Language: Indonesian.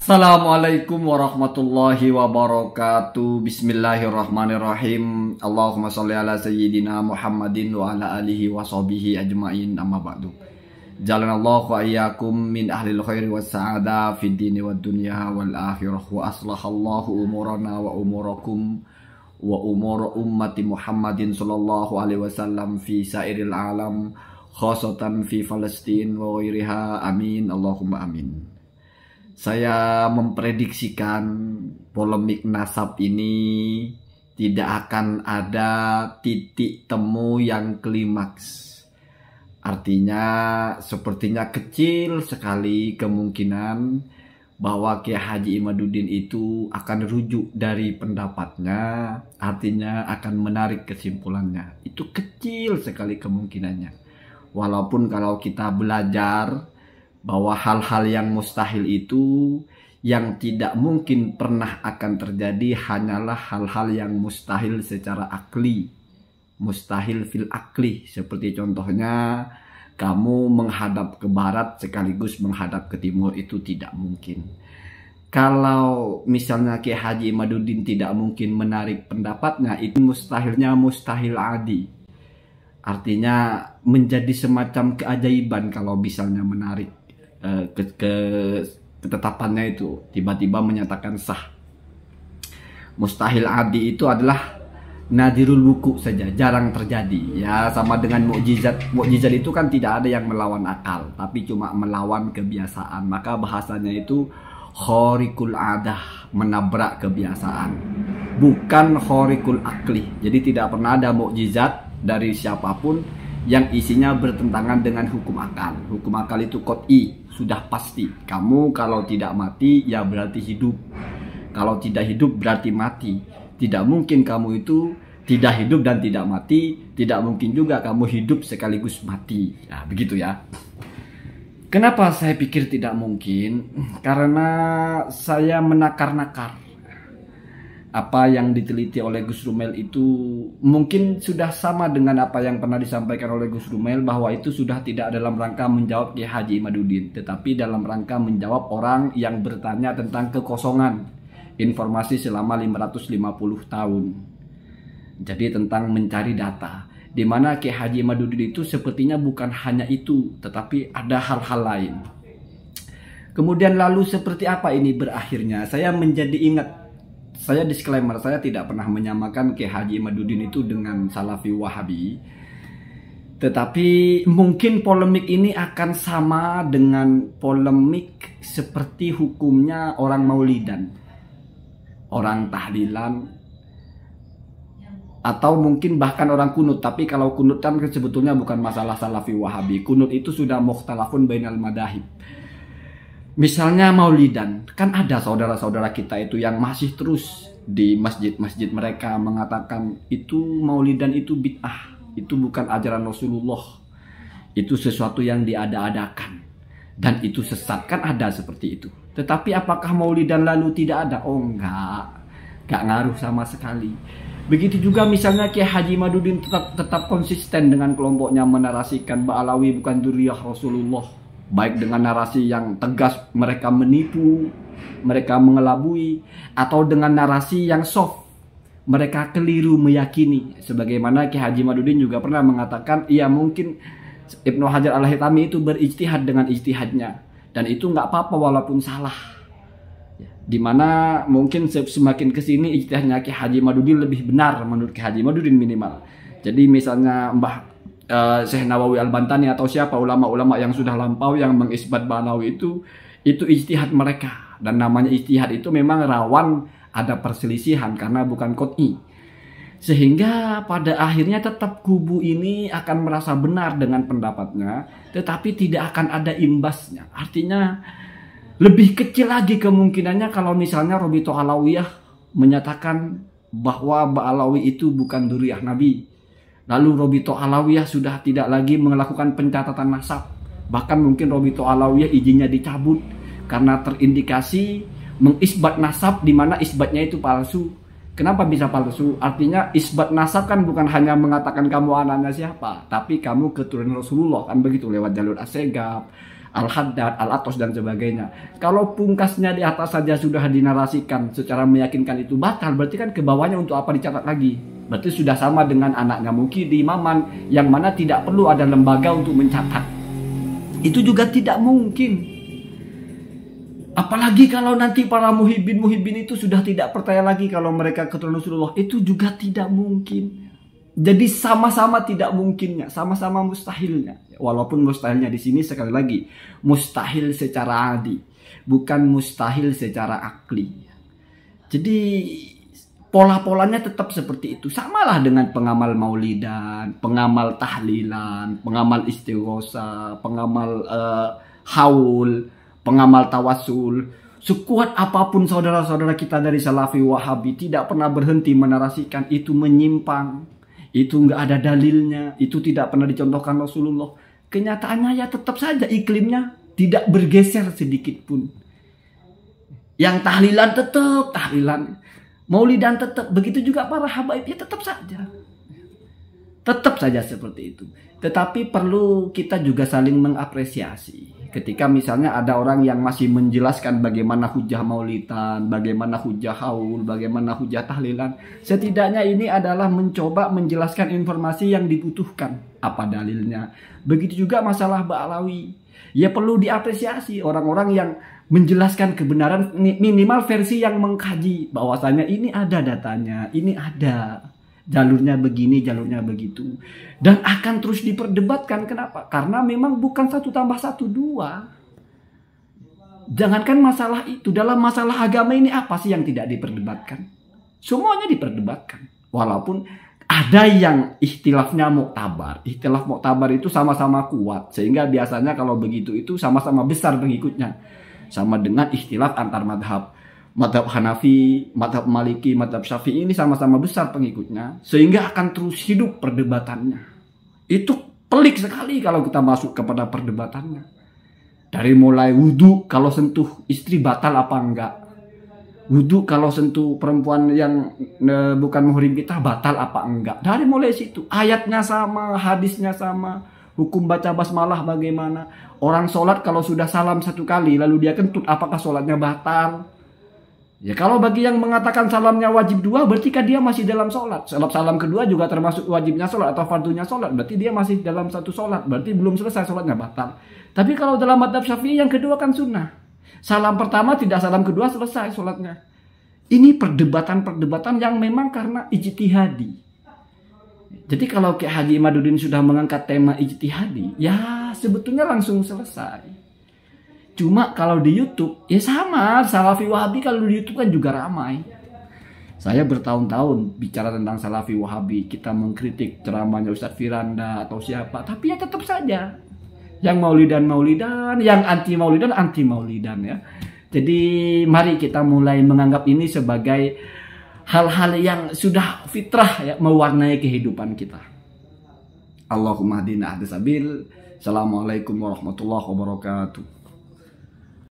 Assalamualaikum warahmatullahi wabarakatuh. Bismillahirrahmanirrahim. Allahumma sholli ala sayyidina Muhammadin wa ala alihi wa sahbihi ajma'in, amma ba'du. Jalanallahu wa iyyakum min ahlil khairi was sa'ada fid dini wad dunya wal akhirah, wa aslahallahu umurana wa umurakum wa umur ummati Muhammadin sallallahu alaihi wasallam fi sairil alam, khosatan fi Palestin wa ghairiha. Amin Allahumma amin. Saya memprediksikan polemik nasab ini tidak akan ada titik temu yang klimaks. Artinya sepertinya kecil sekali kemungkinan bahwa Kiai Haji Imaduddin itu akan rujuk dari pendapatnya, artinya akan menarik kesimpulannya. Itu kecil sekali kemungkinannya. Walaupun kalau kita belajar bahwa hal-hal yang mustahil itu yang tidak mungkin pernah akan terjadi hanyalah hal-hal yang mustahil secara akli, mustahil fil akli. Seperti contohnya kamu menghadap ke barat sekaligus menghadap ke timur, itu tidak mungkin. Kalau misalnya Kiai Haji Imaduddin tidak mungkin menarik pendapatnya, itu mustahilnya mustahil adi. Artinya menjadi semacam keajaiban kalau misalnya menarik ketetapannya itu tiba-tiba menyatakan sah. Mustahil adi itu adalah nadirul wuku saja, jarang terjadi. Ya sama dengan mukjizat. Mukjizat itu kan tidak ada yang melawan akal, tapi cuma melawan kebiasaan. Maka bahasanya itu khorikul adah, menabrak kebiasaan, bukan khorikul akli. Jadi tidak pernah ada mukjizat dari siapapun yang isinya bertentangan dengan hukum akal. Hukum akal itu qot'i, sudah pasti. Kamu kalau tidak mati ya berarti hidup. Kalau tidak hidup berarti mati. Tidak mungkin kamu itu tidak hidup dan tidak mati. Tidak mungkin juga kamu hidup sekaligus mati. Nah, begitu ya. Kenapa saya pikir tidak mungkin? Karena saya menakar-nakar. Apa yang diteliti oleh Gus Rumel itu mungkin sudah sama dengan apa yang pernah disampaikan oleh Gus Rumel, bahwa itu sudah tidak dalam rangka menjawab Kiai Haji Imaduddin, tetapi dalam rangka menjawab orang yang bertanya tentang kekosongan informasi selama 550 tahun. Jadi tentang mencari data, di mana Kiai Haji Imaduddin itu sepertinya bukan hanya itu, tetapi ada hal-hal lain. Kemudian lalu seperti apa ini berakhirnya? Saya menjadi ingat. Saya disclaimer, saya tidak pernah menyamakan Kiai Haji Imaduddin itu dengan Salafi Wahabi. Tetapi mungkin polemik ini akan sama dengan polemik seperti hukumnya orang maulidan, orang tahlilan, atau mungkin bahkan orang kunut. Tapi kalau kunut kan sebetulnya bukan masalah Salafi Wahabi. Kunut itu sudah mukhtalafun bainal madahib. Misalnya maulidan, kan ada saudara-saudara kita itu yang masih terus di masjid-masjid mereka mengatakan itu maulidan itu bid'ah, itu bukan ajaran Rasulullah, itu sesuatu yang diada-adakan dan itu sesat. Kan ada seperti itu. Tetapi apakah maulidan lalu tidak ada? Oh enggak ngaruh sama sekali. Begitu juga misalnya Kiai Haji Imaduddin tetap konsisten dengan kelompoknya menarasikan Ba'alawi bukan dzurriyyah Rasulullah. Baik dengan narasi yang tegas mereka menipu, mereka mengelabui, atau dengan narasi yang soft mereka keliru meyakini. Sebagaimana Kiai Haji Imaduddin juga pernah mengatakan, iya mungkin Ibnu Hajar Al-Haytami itu berijtihad dengan ijtihadnya, dan itu nggak apa-apa walaupun salah. Dimana mungkin semakin kesini ijtihadnya Kiai Haji Imaduddin lebih benar menurut Kiai Haji Imaduddin minimal. Jadi misalnya Syekh Nawawi Al-Bantani atau siapa ulama-ulama yang sudah lampau yang mengisbat Ba'alawi itu ijtihad mereka, dan namanya ijtihad itu memang rawan ada perselisihan karena bukan qot'i. Sehingga pada akhirnya tetap kubu ini akan merasa benar dengan pendapatnya, tetapi tidak akan ada imbasnya. Artinya lebih kecil lagi kemungkinannya kalau misalnya Robito Alawiyah menyatakan bahwa Ba'alawi itu bukan dzurriyyah Nabi. Lalu Robito Alawiyah sudah tidak lagi melakukan pencatatan nasab. Bahkan mungkin Robito Alawiyah izinnya dicabut karena terindikasi mengisbat nasab di mana isbatnya itu palsu. Kenapa bisa palsu? Artinya isbat nasab kan bukan hanya mengatakan kamu anaknya siapa, tapi kamu keturunan Rasulullah, kan begitu, lewat jalur Assegaf Al-Haddad, Al-Atos dan sebagainya. Kalau pungkasnya di atas saja sudah dinarasikan secara meyakinkan itu batal, berarti kan ke bawahnya untuk apa dicatat lagi? Berarti sudah sama dengan anaknya Mukidi, Maman, yang mana tidak perlu ada lembaga untuk mencatat. Itu juga tidak mungkin. Apalagi kalau nanti para muhibbin itu sudah tidak percaya lagi kalau mereka keturunan Rasulullah, itu juga tidak mungkin. Jadi sama-sama tidak mungkinnya, sama-sama mustahilnya. Walaupun mustahilnya di sini sekali lagi mustahil secara adi, bukan mustahil secara akli. Jadi pola-polanya tetap seperti itu. Samalah dengan pengamal maulidan, pengamal tahlilan, pengamal istighosa, pengamal haul, pengamal tawasul. Sekuat apapun saudara-saudara kita dari Salafi Wahabi tidak pernah berhenti menarasikan itu menyimpang. Itu nggak ada dalilnya, itu tidak pernah dicontohkan Rasulullah. Kenyataannya ya tetap saja iklimnya tidak bergeser sedikit pun. Yang tahlilan tetap tahlilan, maulidan tetap, begitu juga para habaib ya tetap saja seperti itu. Tetapi perlu kita juga saling mengapresiasi. Ketika misalnya ada orang yang masih menjelaskan bagaimana hujah maulidan, bagaimana hujah haul, bagaimana hujah tahlilan, setidaknya ini adalah mencoba menjelaskan informasi yang dibutuhkan. Apa dalilnya? Begitu juga masalah Ba'alawi. Ya perlu diapresiasi orang-orang yang menjelaskan kebenaran, minimal versi yang mengkaji bahwasanya ini ada datanya, ini ada. Jalurnya begini, jalurnya begitu. Dan akan terus diperdebatkan. Kenapa? Karena memang bukan 1 tambah 1 2. Jangankan masalah itu. Dalam masalah agama ini apa sih yang tidak diperdebatkan? Semuanya diperdebatkan. Walaupun ada yang ikhtilafnya muktabar. Ikhtilaf muktabar itu sama-sama kuat. Sehingga biasanya kalau begitu itu sama-sama besar pengikutnya. Sama dengan ikhtilaf antar madhab. Madhab Hanafi, madhab Maliki, madhab Syafi'i ini sama-sama besar pengikutnya. Sehingga akan terus hidup perdebatannya. Itu pelik sekali kalau kita masuk kepada perdebatannya. Dari mulai wudhu kalau sentuh istri batal apa enggak. Wudhu kalau sentuh perempuan yang bukan muhrim kita batal apa enggak. Dari mulai situ. Ayatnya sama, hadisnya sama. Hukum baca basmalah bagaimana. Orang sholat kalau sudah salam 1 kali lalu dia kentut, apakah sholatnya batal? Ya kalau bagi yang mengatakan salamnya wajib 2, berarti kan dia masih dalam sholat. Salam kedua juga termasuk wajibnya sholat atau fardunya sholat. Berarti dia masih dalam satu sholat. Berarti belum selesai sholatnya batal. Tapi kalau dalam madhab Syafi'i yang kedua kan sunnah. Salam pertama tidak, salam kedua selesai sholatnya. Ini perdebatan-perdebatan yang memang karena ijtihadi. Jadi kalau Kiai Haji Imaduddin sudah mengangkat tema ijtihadi, ya sebetulnya langsung selesai. Cuma kalau di YouTube, ya sama, Salafi Wahabi kalau di YouTube kan juga ramai. Saya bertahun-tahun bicara tentang Salafi Wahabi, kita mengkritik ceramahnya Ustadz Firanda atau siapa, tapi ya tetap saja. Yang maulidan, yang anti maulidan ya. Jadi mari kita mulai menganggap ini sebagai hal-hal yang sudah fitrah ya, mewarnai kehidupan kita. Allahumma hadina ahdasabil. Assalamualaikum warahmatullahi wabarakatuh.